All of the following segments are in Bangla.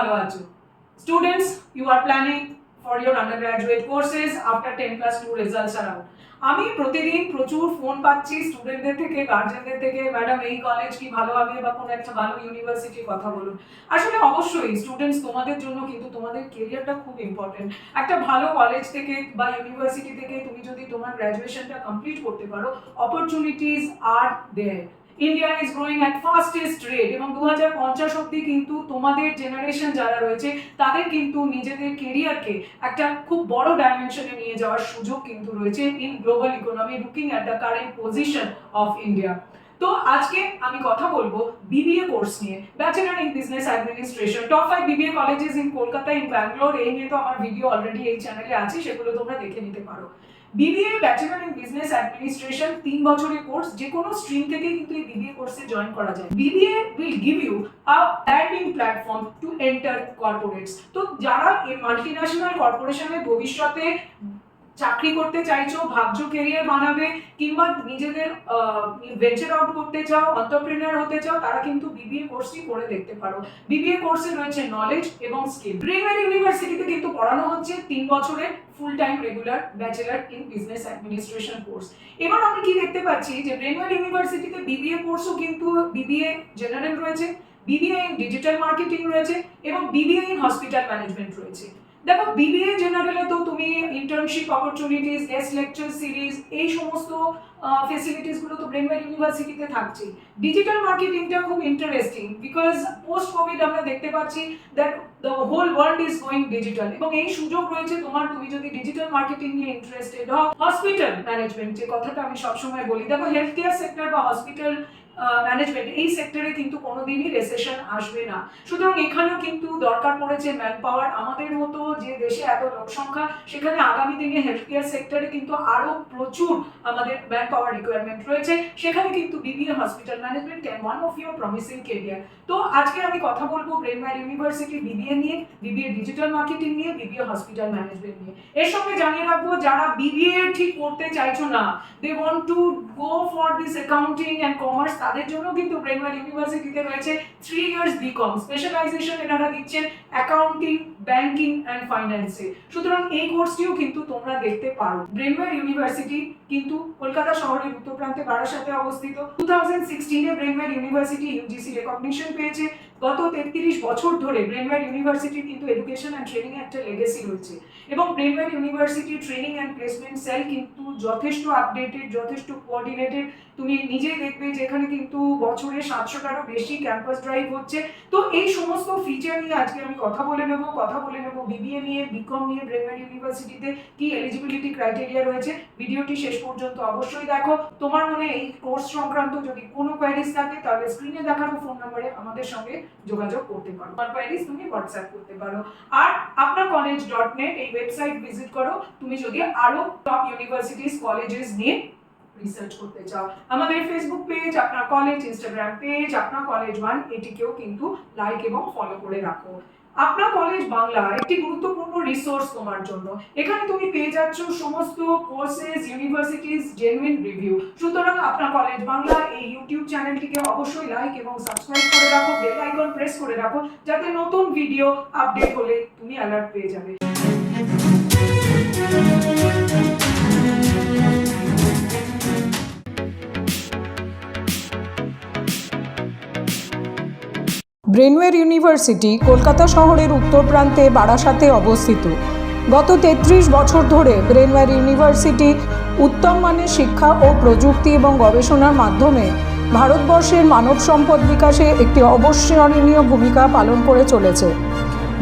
ভালো আছো। Students, you are planning for your undergraduate courses after 10+2 results are out. আমি প্রতিদিন প্রচুর ফোন পাচ্ছি স্টুডেন্টদের থেকে, গার্জেনদের থেকে, ম্যাডাম এই কলেজ কি ভালো হবে বা কোনো একটা ভালো ইউনিভার্সিটির কথা বলুন। আসলে অবশ্যই স্টুডেন্টস তোমাদের জন্য কিন্তু তোমাদের কেরিয়ারটা খুব ইম্পর্টেন্ট। একটা ভালো কলেজ থেকে বা ইউনিভার্সিটি থেকে তুমি যদি তোমার গ্র্যাজুয়েশনটা কমপ্লিট করতে পারো, অপরচুনিটিস আর there. India is growing at fastest rate এবং 2050 অব্দি কিন্তু তোমাদের জেনারেশন যারা রয়েছে তাদের কিন্তু নিজেদের কেরিয়ারকে একটা খুব বড় ডাইমেনশনে নিয়ে যাওয়ার সুযোগ কিন্তু রয়েছে in global economy looking at the current position of India. তো আজকে আমি কথা বলবো বিবিএ কোর্স নিয়ে, bachelor in business administration, top 5 BBA colleges in Kolkata, in Bangalore. এই নিয়ে তো আমার ভিডিও অলরেডি এই চ্যানেলে আছে, সেগুলো তোমরা দেখে নিতে পারো। BBA bachelor in business administration 3 বছরের কোর্স, যে কোনো স্ট্রিম থেকে কিন্তু এই বিবিএ কোর্সে জয়েন করা যায়। BBA will give you a landing platform to enter corporates. তো যারা এই মাল্টিন্যাশনাল কর্পোরেশনে ভবিষ্যতে চাকরি করতে চাইছো, ভাবছো কেরিয়ার বানাবে, কিংবা নিজেদের ভেঞ্চার আউট করতে চাও, এন্টারপ্রেনার হতে চাও, তারা কিন্তু বিবিএ কোর্সটি করে দেখতে পারো। বিবিএ কোর্সে রয়েছে নলেজ এবং স্কিল। ব্রেনওয়্যার ইউনিভার্সিটিতে কিন্তু পড়ানো হচ্ছে 3 বছরের full time regular bachelor in business administration course. এবার আমি কি দেখতে পাচ্ছি যে ব্রেনওয়্যার ইউনিভার্সিটিতে বিবিএ কোর্সও কিন্তু বিবিএ জেনারেল রয়েছে, বিবিএ ইন ডিজিটাল মার্কেটিং রয়েছে এবং বিবিএ ইন হসপিটাল ম্যানেজমেন্ট রয়েছে। দেখো বিবিএ জেনারেলে তো তুমি internship opportunities, guest lecture series, এই সমস্ত ফেসিলিটিস গুলো তো ব্রেনওয়্যার ইউনিভার্সিটিতে থাকছে। ডিজিটাল মার্কেটিংটা খুব ইন্টারেস্টিং বিকজ পোস্ট কোভিড আমরা দেখতে পাচ্ছি that the whole world is going digital এবং এই সুযোগ রয়েছে তোমার, তুমি যদি ডিজিটাল মার্কেটিং নিয়ে ইন্টারেস্টেড হও। হসপিটাল ম্যানেজমেন্ট যে কথাটা আমি সবসময় বলি, দেখো হেলথ কেয়ার সেক্টর বা হসপিটাল ম্যানেজমেন্ট এই সেক্টরে কিন্তু কোনোদিনই রিসেশন আসবে না। সুতরাং এখানেও কিন্তু দরকার পড়েছে ম্যান পাওয়ার। আমাদের মতো যে দেশে এত লোক সংখ্যা, সেখানে আগামী দিনে হেলথ কেয়ার সেক্টরে কিন্তু আরো প্রচুর আমাদের ম্যান পাওয়ার রিকোয়ারমেন্ট রয়েছে। সেখানে কিন্তু BBA hospital management can one of your promising career. তো আজকে আমি কথা বলবো ব্রেনওয়্যার ইউনিভার্সিটি বিবিএ নিয়ে, বিবিএ ডিজিটাল মার্কেটিং নিয়ে, বিবিএ হসপিটাল ম্যানেজমেন্ট নিয়ে। এর সঙ্গে জানিয়ে রাখবো যারা বিবিএ ঠিক করতে চাইছো না, they want to go for this accounting and commerce, তাদের জন্য কিন্তু ব্রেনওয়্যার ইউনিভার্সিটিতে রয়েছে 3 ইয়ার্স বিকম স্পেশালাইজেশন। এনারা দিচ্ছেন অ্যাকাউন্টিং, ব্যাংকিং এন্ড ফাইন্যান্সে। সুতরাং এই কোর্সটিও কিন্তু তোমরা দেখতে পারো। ব্রেনওয়্যার ইউনিভার্সিটি কিন্তু কলকাতা শহরের উত্তর প্রান্তে বারাসাতে অবস্থিত। 2016 এ ব্রেনওয়্যার ইউনিভার্সিটি ইউজিসি রেকগনিশন পেয়েছে। গত 33 বছর ধরে ব্রেনওয়্যার ইউনিভার্সিটির কিন্তু এডুকেশন এন্ড ট্রেনিং এ একটা লেগেসি রয়েছে এবং ব্রেনওয়্যার ইউনিভার্সিটির ট্রেনিং এন্ড প্লেসমেন্ট সেল কিন্তু যথেষ্ট আপডেটেড, যথেষ্ট কোঅর্ডিনেটেড। তুমি নিজেই দেখবে যে এখানে কিন্তু বছরে 700টারও বেশি ক্যাম্পাস ড্রাইভ হচ্ছে। তো এই সমস্ত ফিচার নিয়ে আজকে আমি কথা বলে নেব বিবিএ নিয়ে, বিকম নিয়ে ব্রেনওয়্যার ইউনিভার্সিটিতে কি এলিজিবিলিটি ক্রাইটেরিয়া রয়েছে। ভিডিওটি শেষ পর্যন্ত অবশ্যই দেখো। তোমার মনে এই কোর্স সংক্রান্ত যদি কোনো কোয়েরিজ থাকে তাহলে স্ক্রিনে দেখানো ফোন নম্বরে আমাদের সঙ্গে যোগাযোগ করতে পারো। তোমার কোয়েরিজ তুমি হোয়াটসঅ্যাপ করতে পারো। আর apnacollege.net এই ওয়েবসাইট ভিজিট করো তুমি যদি আরো টপ ইউনিভার্সিটিজ, কলেজেস নিয়ে রিসার্চ করতে চাও। আমাদের ফেসবুক পেজ আপনার কলেজ, ইনস্টাগ্রাম পেজ আপনার কলেজ 1, এটিকেও কিন্তু লাইক এবং ফলো করে রাখো। আপনার কলেজ বাংলা একটি গুরুত্বপূর্ণ রিসোর্স তোমার জন্য। এখানে তুমি পেয়ে যাচ্ছ সমস্ত কোর্সেস, ইউনিভার্সিটিজ জেনুইন রিভিউ। সুতরাং আপনার কলেজ বাংলা এই ইউটিউব চ্যানেলটিকে অবশ্যই লাইক এবং সাবস্ক্রাইব করে রাখো, বেল আইকন প্রেস করে রাখো, যাতে নতুন ভিডিও আপডেট হলে তুমি অ্যালার্ট পেয়ে যাবে। ব্রেনওয়্যার ইউনিভার্সিটি কলকাতা শহরের উত্তর প্রান্তে বারাসাতে অবস্থিত। গত 33 বছর ধরে ব্রেনওয়্যার ইউনিভার্সিটি উত্তম মানের শিক্ষা ও প্রযুক্তি এবং গবেষণার মাধ্যমে ভারতবর্ষের মানব সম্পদ বিকাশে একটি অবিস্মরণীয় ভূমিকা পালন করে চলেছে।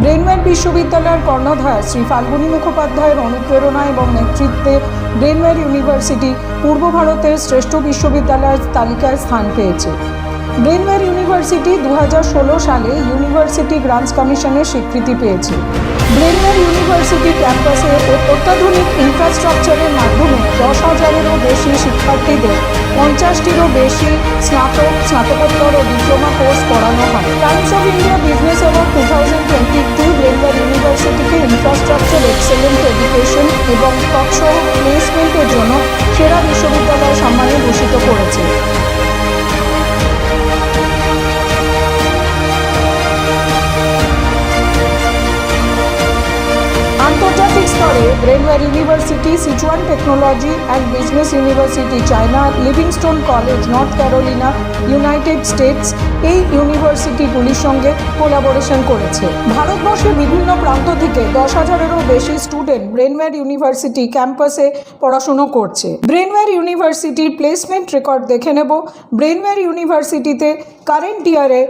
ব্রেনওয়্যার বিশ্ববিদ্যালয়ের কর্ণধার শ্রী ফাল্গুনী মুখোপাধ্যায়ের অনুপ্রেরণা এবং নেতৃত্বে ব্রেনওয়্যার ইউনিভার্সিটি পূর্ব ভারতের শ্রেষ্ঠ বিশ্ববিদ্যালয়ের তালিকায় স্থান পেয়েছে। ব্রেনওয়্যার ইউনিভার্সিটি 2016 সালে ইউনিভার্সিটি গ্রান্টস কমিশনের স্বীকৃতি পেয়েছে। ব্রেনওয়্যার ইউনিভার্সিটি ক্যাম্পাসে অত্যাধুনিক ইনফ্রাস্ট্রাকচারের মাধ্যমে 10,000-এরও বেশি শিক্ষার্থীদের 50টিরও বেশি স্নাতক, স্নাতকোত্তর ও ডিপ্লোমা কোর্স পড়ানো হয়। Times of India business award 2022 Brainware ইউনিভার্সিটিকে ইনফ্রাস্ট্রাকচার এক্সেলেন্ট এডুকেশন এবং তৎসহ প্লেসমেন্টের জন্য সেরা বিশ্ববিদ্যালয় সম্মানে ভূষিত করেছে। Sichuan technology and business university China, Livingstone College North Carolina United States এই ইউনিভার্সিটিগুলির সঙ্গে কোলাবোরেশন করেছে। ভারতবর্ষের বিভিন্ন প্রান্ত থেকে 10,000-এরও বেশি স্টুডেন্ট ব্রেনওয়্যার ইউনিভার্সিটি ক্যাম্পাসে পড়াশুনো করছে। ব্রেনওয়্যার ইউনিভার্সিটির প্লেসমেন্ট রেকর্ড দেখে নেব। ব্রেনওয়্যার ইউনিভার্সিটিতে কারেন্ট ইয়ারে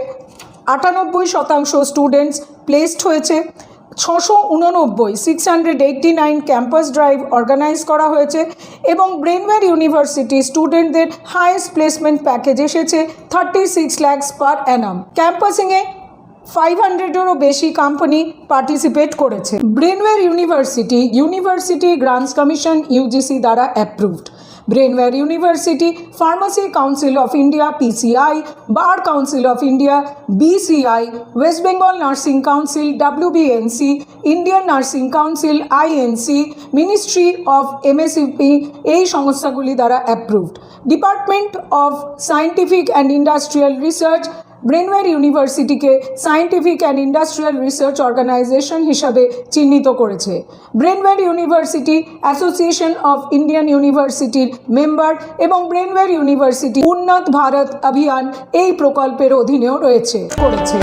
98% স্টুডেন্টস প্লেসড হয়েছে। 689 ক্যাম্পাস ড্রাইভ অর্গানাইজ করা হয়েছে এবং ব্রেনওয়্যার ইউনিভার্সিটি স্টুডেন্টদের হাইয়েস্ট প্লেসমেন্ট প্যাকেজ এসেছে 36 lakhs পার অ্যানাম। ক্যাম্পাসিংয়ে 500-এরও বেশি কোম্পানি পার্টিসিপেট করেছে। Brainware university grants commission UGC দ্বারা approved. Brainware university pharmacy council of India PCI, bar council of India BCI, West Bengal nursing council WBNC, Indian nursing council INC, ministry of MSCP এই সংস্থাগুলি দ্বারা approved. Department of scientific and industrial research Brainware ইউনিভার্সিটিকে scientific and industrial research organisation হিসাবে চিহ্নিত করেছে। Brainware university association of Indian ইউনিভার্সিটির মেম্বার এবং ব্রেনওয়্যার ইউনিভার্সিটি উন্নত ভারত অভিযান এই প্রকল্পের অধীনেও করেছে।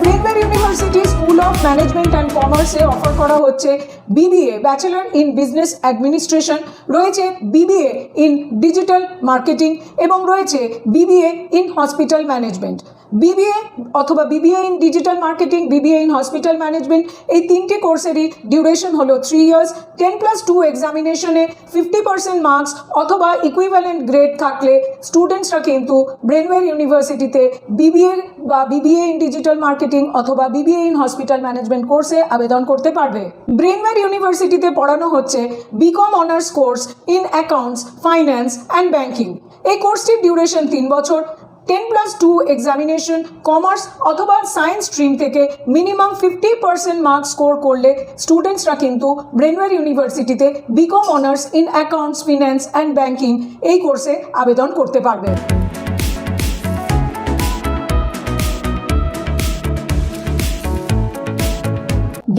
Brainware university school of management and কমার্সে অফার করা হচ্ছে BBA bachelor in business administration, রয়েছে BBA ইন ডিজিটাল মার্কেটিং এবং রয়েছে BBA in hospital management. BBA অথবা BBA in digital marketing, BBA in hospital management এই তিনটি কোর্সেরই ডিউরেশন হলো 3 years। 10+2 এক্সামিনেশনে 50% মার্কস অথবা ইকুইভ্যালেন্ট গ্রেড থাকলে স্টুডেন্টসরা কিন্তু ব্রেনওয়্যার ইউনিভার্সিটিতে BBA বা BBA ইন ডিজিটাল মার্কেটিং অথবা BBA ইন হসপিটাল ম্যানেজমেন্ট কোর্সে আবেদন করতে পারবে। ব্রেনওয়্যার ইউনিভার্সিটিতে পড়ানো হচ্ছে BCom honours course in accounts, finance and banking. এই কোর্সটির ডিউরেশন 3 বছর। 10+2 এক্সামিনেশন কমার্স অথবা সায়েন্স স্ট্রিম থেকে মিনিমাম 50% মার্কস স্কোর করলে স্টুডেন্টসরা কিন্তু ব্রেনওয়্যার ইউনিভার্সিটিতে BCom honours in accounts, finance and banking এই কোর্সে আবেদন করতে পারবে।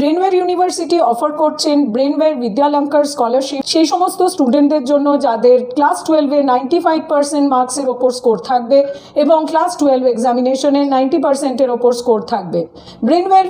ব্রেনওয়্যার ইউনিভার্সিটি অফার করছেন ব্রেনওয়্যার বিদ্যালঙ্কার স্কলারশিপ সেই সমস্ত স্টুডেন্টদের জন্য যাদের ক্লাস 12-এ 95% মার্কসের ওপর স্কোর থাকবে এবং ক্লাস 12 এক্সামিনেশনে 90%-এর ওপর স্কোর থাকবে। ব্রেনওয়্যার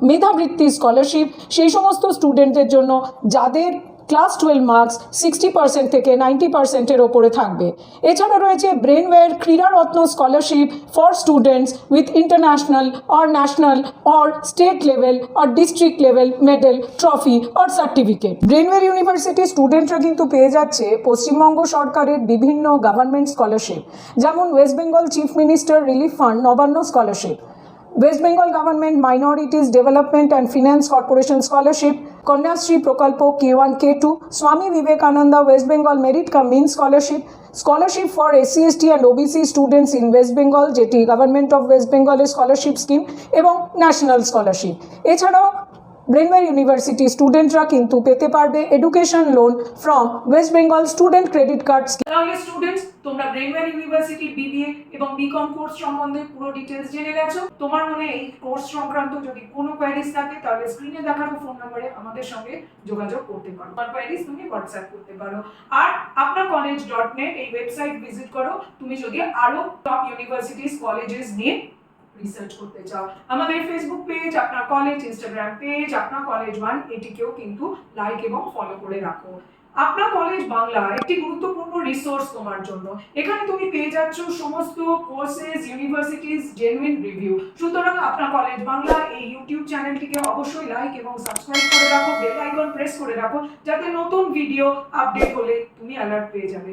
মেধাবৃত্তি স্কলারশিপ সেই সমস্ত স্টুডেন্টদের জন্য যাদের ক্লাস 12 মার্কস 60% থেকে 90%-এর ওপরে থাকবে। এছাড়া রয়েছে Brainware Kriraratna scholarship for students with international or national or state level or district level medal, trophy or certificate. Brainware ইউনিভার্সিটির স্টুডেন্টরা কিন্তু পেয়ে যাচ্ছে পশ্চিমবঙ্গ সরকারের বিভিন্ন গভর্নমেন্ট স্কলারশিপ, যেমন West Bengal chief minister relief fund Nabanna scholarship, West Bengal government minorities development and finance corporation scholarship, Kanyashree প্রকল্প K1 K2, Swami Vivekananda West Bengal merit cum means scholarship for SC ST and OBC students in West Bengal যেটি গভর্নমেন্ট অফ ওয়েস্ট বেঙ্গলের স্কলারশিপ স্কিম এবং ন্যাশনাল স্কলারশিপ। এছাড়াও ব্রেনওয়্যার ইউনিভার্সিটি স্টুডেন্টরা কিন্তু পেতে পারবে education loan from West Bengal student credit card scheme. তাহলে স্টুডেন্টস তোমরা ব্রেনওয়্যার ইউনিভার্সিটি BBA এবং BCom কোর্স সম্বন্ধে পুরো ডিটেইলস জেনে গেছো। তোমার মনে এই কোর্স সংক্রান্ত যদি কোনো কোয়েরিজ থাকে তাহলে স্ক্রিনে দেখানো ফোন নম্বরে আমাদের সঙ্গে যোগাযোগ করতে পারো। তোমার কোয়েরিজ তুমি হোয়াটসঅ্যাপ করতে পারো। আর apnacollege.net এই ওয়েবসাইট ভিজিট করো তুমি যদি আরো টপ ইউনিভার্সিটিজ কলেজেস নিয়ে রিসার্চ করতে চাও। আমাদের ফেসবুক পেজ আপনার কলেজ, ইনস্টাগ্রাম পেজ আপনার কলেজ 1 এটিকেও কিন্তু লাইক এবং ফলো করে রাখো। আপনার কলেজ বাংলা একটি গুরুত্বপূর্ণ রিসোর্স তোমার জন্য। এখানে তুমি পেয়ে যাচ্ছ সমস্ত কোর্সেস, ইউনিভার্সিটিজ জেনুইন রিভিউ। সুতরাং আপনার কলেজ বাংলা এই ইউটিউব চ্যানেলটিকে অবশ্যই লাইক এবং সাবস্ক্রাইব করে রাখো, বেল আইকন প্রেস করে রাখো যাতে নতুন ভিডিও আপডেট হলে তুমি অ্যালার্ট পেয়ে যাবে।